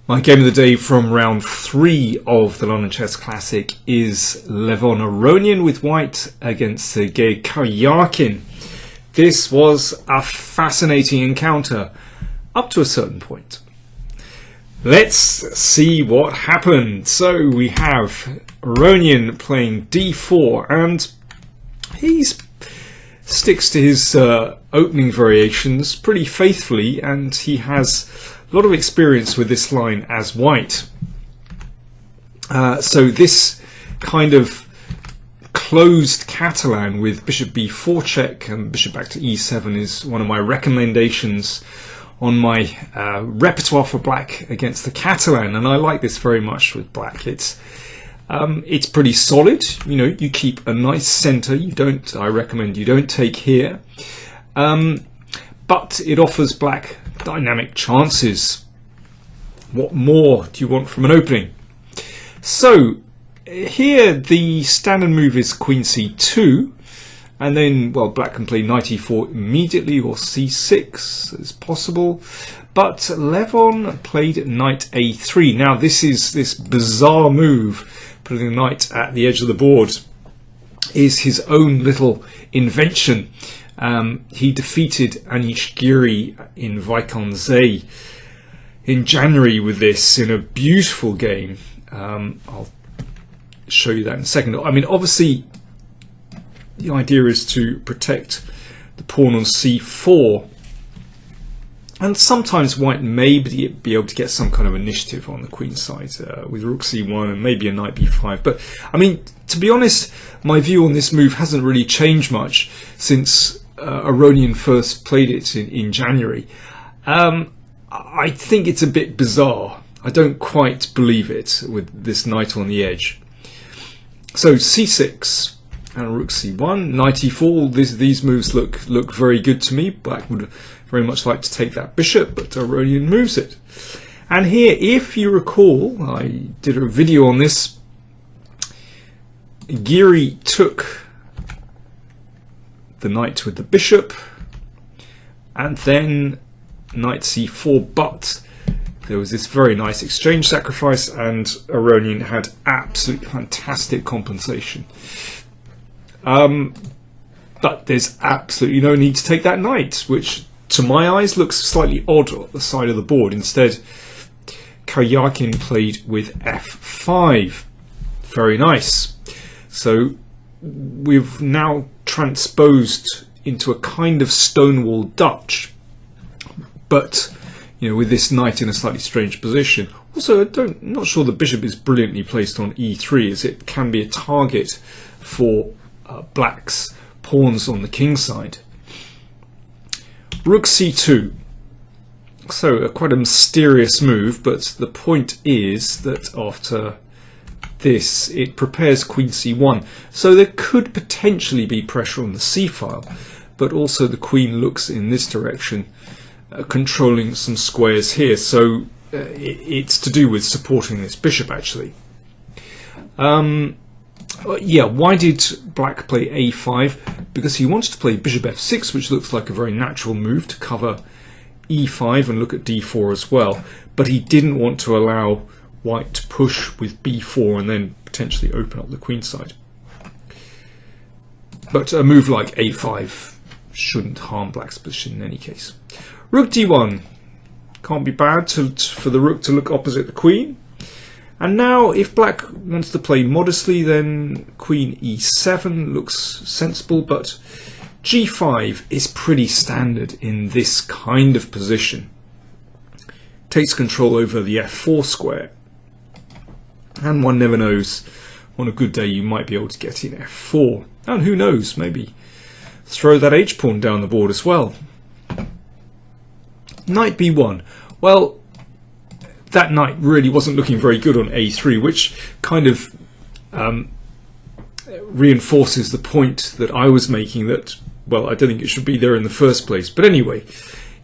My game of the day from round 3 of the London Chess Classic is Levon Aronian with white against Sergey Karjakin. This was a fascinating encounter up to a certain point. Let's see what happened. So we have Aronian playing d4, and he sticks to his opening variations pretty faithfully, and he has a lot of experience with this line as white. So this kind of closed Catalan with bishop b4 check and bishop back to e7 is one of my recommendations on my repertoire for black against the Catalan, and I like this very much with black. It's pretty solid. You know, you keep a nice center. I recommend you don't take here, but it offers black dynamic chances. What more do you want from an opening? So here the standard move is queen c2, and then, well, black can play knight e4 immediately, or c6 is possible, but Levon played knight a3. Now this is this bizarre move, putting the knight at the edge of the board, is his own little invention. He defeated Anish Giri in Vaikonze in January with this in a beautiful game. I'll show you that in a second. I mean, obviously the idea is to protect the pawn on c4, and sometimes white may be able to get some kind of initiative on the queen side with rook c1 and maybe a knight b5. But I mean, to be honest, my view on this move hasn't really changed much since Aronian first played it in January. I think it's a bit bizarre. I don't quite believe it with this knight on the edge. So c6 and rook c1, knight e4. These moves look very good to me. Black would very much like to take that bishop, but Aronian moves it. And here, if you recall, I did a video on this. Giri took the knight with the bishop, and then knight c4, but there was this very nice exchange sacrifice, and Aronian had absolutely fantastic compensation. But there's absolutely no need to take that knight, which to my eyes looks slightly odd at the side of the board. Instead, Karjakin played with f5. Very nice. So we've now transposed into a kind of Stonewall Dutch, but you know, with this knight in a slightly strange position. Also, I'm not sure the bishop is brilliantly placed on e3, as it can be a target for black's pawns on the king side. Rook c2. So quite a mysterious move, but the point is that after this, it prepares queen c1. So there could potentially be pressure on the c file, but also the queen looks in this direction, controlling some squares here. So it's to do with supporting this bishop, actually. Yeah, why did black play a5? Because he wanted to play bishop f6, which looks like a very natural move to cover e5 and look at d4 as well. But he didn't want to allow white to push with b4 and then potentially open up the queen side. But a move like a5 shouldn't harm black's position in any case. Rook d1. Can't be bad for the rook to look opposite the queen. And now, if black wants to play modestly, then queen e7 looks sensible, but g5 is pretty standard in this kind of position. Takes control over the f4 square, and one never knows, on a good day you might be able to get in f4, and who knows, maybe throw that h-pawn down the board as well. Knight b1. Well, that knight really wasn't looking very good on a3, which kind of reinforces the point that I was making that, well, I don't think it should be there in the first place. But anyway,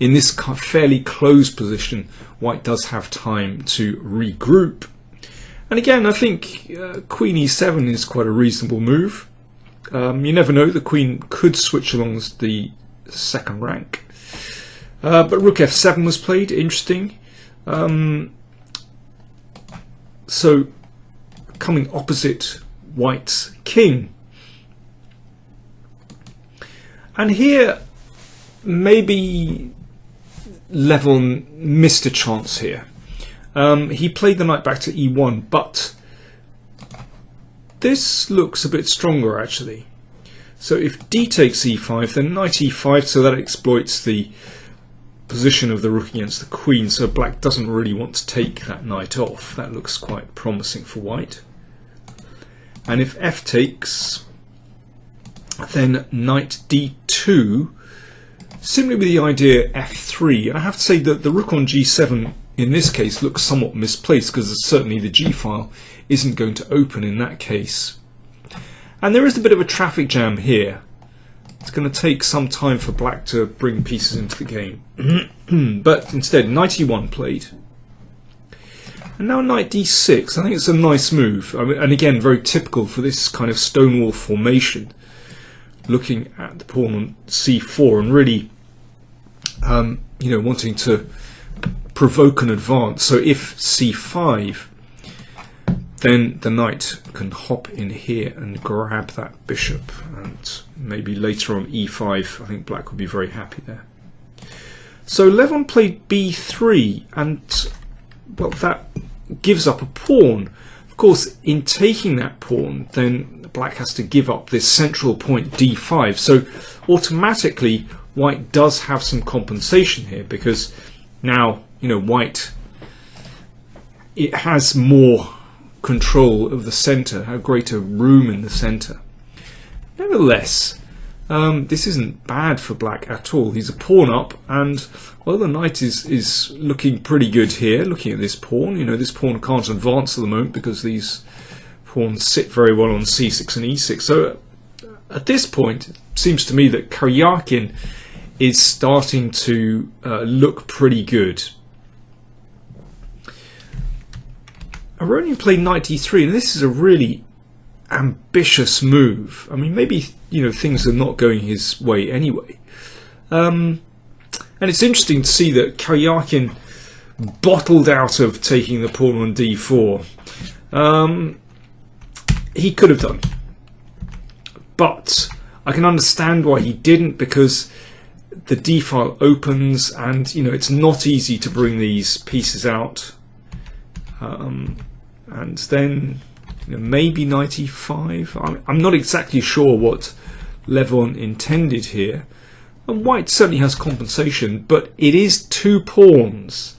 in this fairly closed position, white does have time to regroup. And again, I think queen e7 is quite a reasonable move. You never know, the queen could switch along the second rank. But rook f7 was played, interesting. So coming opposite white's king. And here maybe Levon missed a chance here. He played the knight back to e1, but this looks a bit stronger actually. So if d takes e5, then knight e5, so that exploits the position of the rook against the queen, so black doesn't really want to take that knight off. That looks quite promising for white. And if f takes, then knight d2, simply with the idea f3. And I have to say that the rook on g7 in this case looks somewhat misplaced, because certainly the g file isn't going to open in that case. And there is a bit of a traffic jam here. It's going to take some time for black to bring pieces into the game. But instead, knight e1 played. And now knight d6. I think it's a nice move. I mean, and again, very typical for this kind of stonewall formation. Looking at the pawn on c4 and really, wanting to provoke an advance. So if c5, then the knight can hop in here and grab that bishop, and maybe later on e5, I think black would be very happy there. So Levon played b3, and well, that gives up a pawn. Of course, in taking that pawn, then black has to give up this central point d5. So automatically, white does have some compensation here, because now, white, it has more control of the center, have greater room in the center. Nevertheless, this isn't bad for black at all. He's a pawn up, and well, the knight is looking pretty good here. Looking at this pawn, this pawn can't advance at the moment because these pawns sit very well on c6 and e6. So at this point, it seems to me that Karjakin is starting to look pretty good. Aronian played knight e3, and this is a really ambitious move. I mean, maybe things are not going his way anyway. And it's interesting to see that Karjakin bottled out of taking the pawn on d4. He could have done, but I can understand why he didn't, because the d file opens, and it's not easy to bring these pieces out. And then maybe knight e5. I'm not exactly sure what Levon intended here. And white certainly has compensation, but it is two pawns.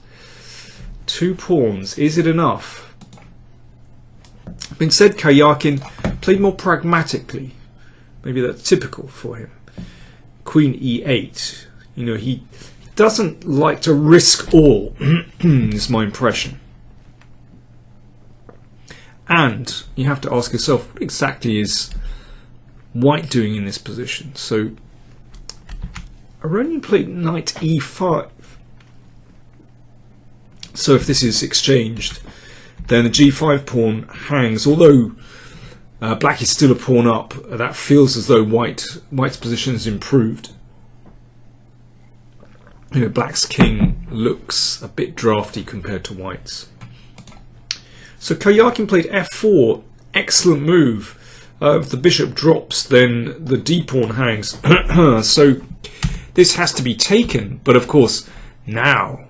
2 pawns. Is it enough? Instead, Karjakin played more pragmatically. Maybe that's typical for him. Queen e8. He doesn't like to risk all, is my impression. And you have to ask yourself, what exactly is white doing in this position? So Aronian played knight e5. So if this is exchanged, then the g5 pawn hangs. Although black is still a pawn up, that feels as though white's position has improved. Black's king looks a bit drafty compared to white's. So Karjakin played f4, excellent move. If the bishop drops, then the d pawn hangs. So this has to be taken, but of course now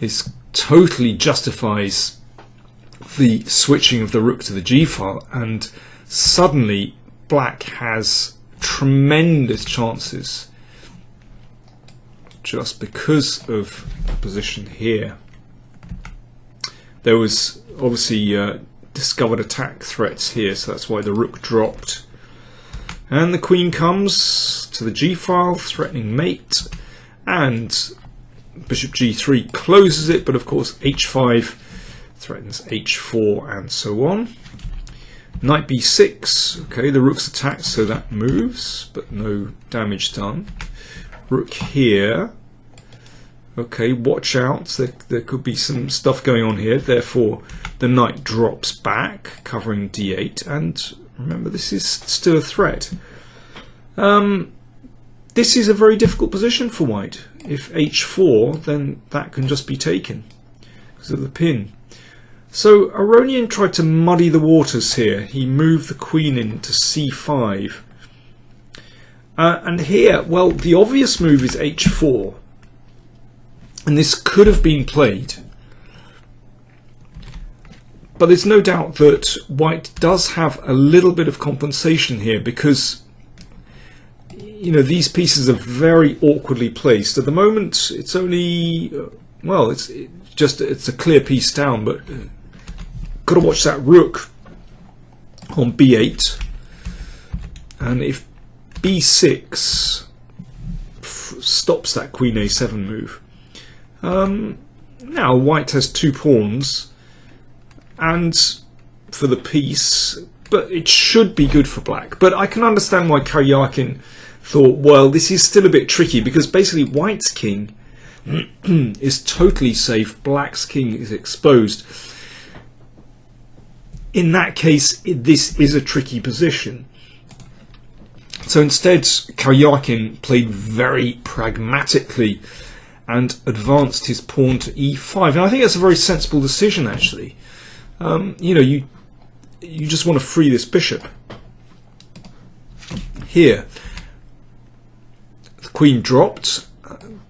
this totally justifies the switching of the rook to the g file, and suddenly black has tremendous chances just because of the position here. There was obviously discovered attack threats here, so that's why the rook dropped. And the queen comes to the g file, threatening mate, and bishop g3 closes it, but of course h5 threatens h4 and so on. Knight b6, okay, the rook's attacked, so that moves, but no damage done. Rook here. Okay, watch out, there could be some stuff going on here, therefore the knight drops back, covering d8, and remember, this is still a threat. This is a very difficult position for white. If h4, then that can just be taken because of the pin. So Aronian tried to muddy the waters here. He moved the queen into c5. And here, well, the obvious move is h4. And this could have been played. But there's no doubt that white does have a little bit of compensation here because, you know, these pieces are very awkwardly placed. At the moment, it's only, well, it's a clear piece down, but got to watch that rook on b8. And if b6 stops that queen a7 move. Now white has 2 pawns and for the piece, but it should be good for black. But I can understand why Karjakin thought, well, this is still a bit tricky because basically white's king is totally safe, black's king is exposed. In that case, this is a tricky position. So instead, Karjakin played very pragmatically and advanced his pawn to e5. And I think that's a very sensible decision, actually. You know, you just want to free this bishop. Here, the queen dropped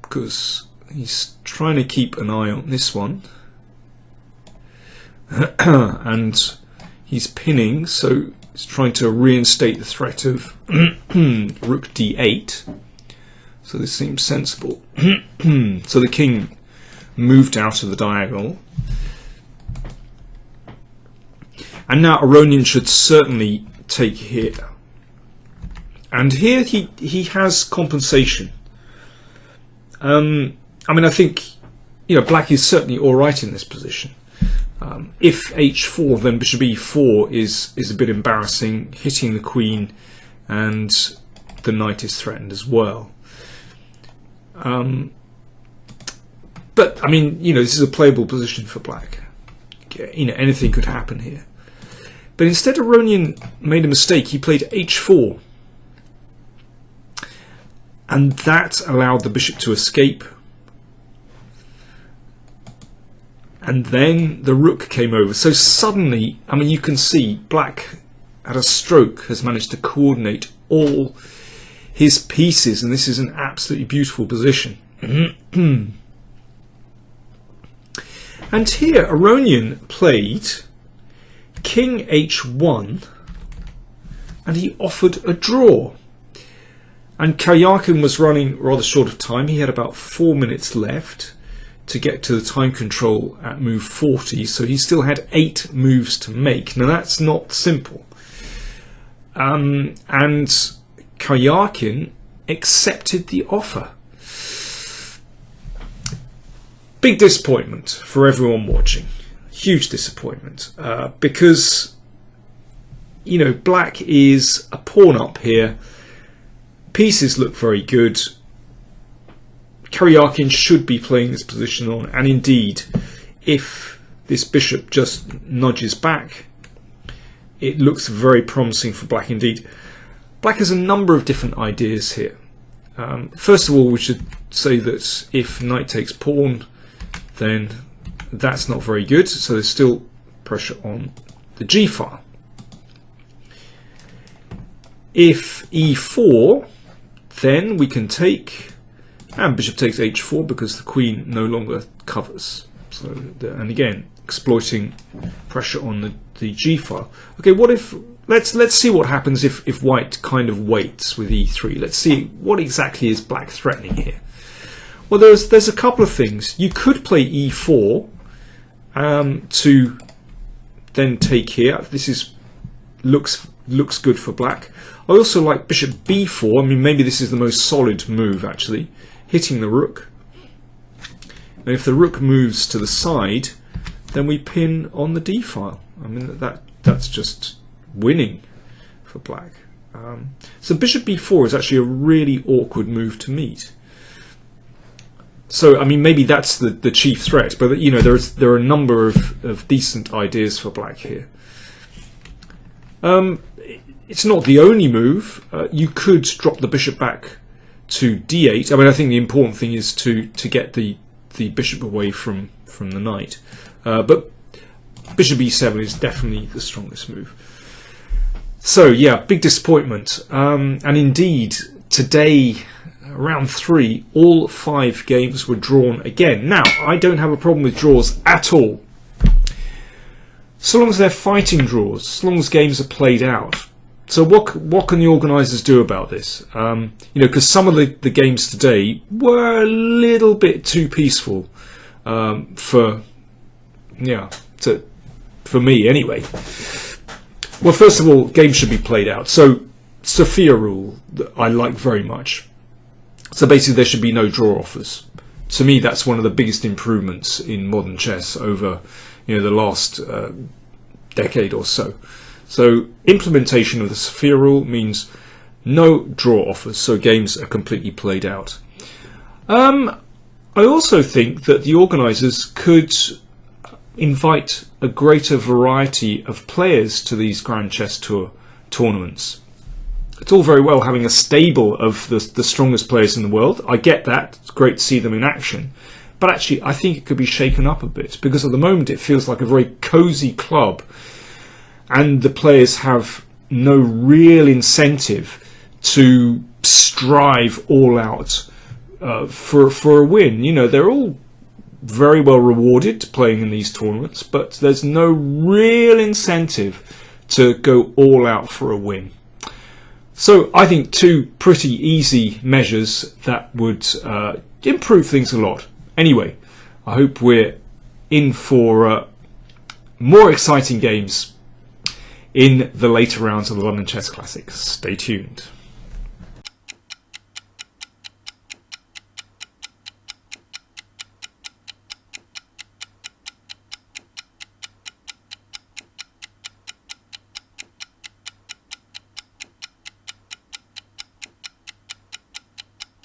because he's trying to keep an eye on this one. And he's pinning, so he's trying to reinstate the threat of rook d8. So this seems sensible. So the king moved out of the diagonal. And now Aronian should certainly take here. And here he has compensation. I mean, I think, you know, black is certainly all right in this position. If h4, then bishop e4 is a bit embarrassing, hitting the queen, and the knight is threatened as well. But I mean, you know, this is a playable position for black. You know, anything could happen here. But instead, Aronian made a mistake. He played h4, and that allowed the bishop to escape. And then the rook came over. So suddenly, I mean, you can see black at a stroke has managed to coordinate all his pieces, and this is an absolutely beautiful position. And here Aronian played king h1, and he offered a draw. And Karjakin was running rather short of time. He had about 4 minutes left to get to the time control at move 40, so he still had 8 moves to make. Now that's not simple. And Karjakin accepted the offer. Big disappointment for everyone watching. Huge disappointment. Because, you know, black is a pawn up here. Pieces look very good. Karjakin should be playing this position on, and indeed, if this bishop just nudges back, it looks very promising for black indeed. Black has a number of different ideas here. First of all, we should say that if knight takes pawn, then that's not very good, so there's still pressure on the g file. If e4, then we can take, and bishop takes h4 because the queen no longer covers. So, and again, exploiting pressure on the g file. Okay, what if, let's see what happens if white kind of waits with e3. Let's see what exactly is black threatening here. Well, there's a couple of things. You could play e4 to then take here. This looks good for black. I also like bishop b4. I mean, maybe this is the most solid move actually, hitting the rook. And if the rook moves to the side, then we pin on the d file. I mean, that's just winning for black. So bishop b4 is actually a really awkward move to meet. So I mean, maybe that's the chief threat, but you know, there are a number of decent ideas for black here. It's not the only move. You could drop the bishop back to d8. I mean, I think the important thing is to get the bishop away from the knight. But bishop e7 is definitely the strongest move. So yeah, big disappointment. And indeed, today, round 3, all 5 games were drawn again. Now, I don't have a problem with draws at all, so long as they're fighting draws, as long as games are played out. So what can the organisers do about this? Because some of the games today were a little bit too peaceful for me anyway. Well, first of all, games should be played out. So Sophia rule I like very much. So basically, there should be no draw offers. To me, that's one of the biggest improvements in modern chess over the last decade or so. So implementation of the Sophia rule means no draw offers, so games are completely played out. I also think that the organisers could invite a greater variety of players to these Grand Chess Tour tournaments. It's all very well having a stable of the strongest players in the world. I get that. It's great to see them in action. But actually, I think it could be shaken up a bit, because at the moment it feels like a very cosy club, and the players have no real incentive to strive all out for a win. They're all very well rewarded playing in these tournaments, but there's no real incentive to go all out for a win. So I think 2 pretty easy measures that would improve things a lot. Anyway, I hope we're in for more exciting games in the later rounds of the London Chess Classic. Stay tuned.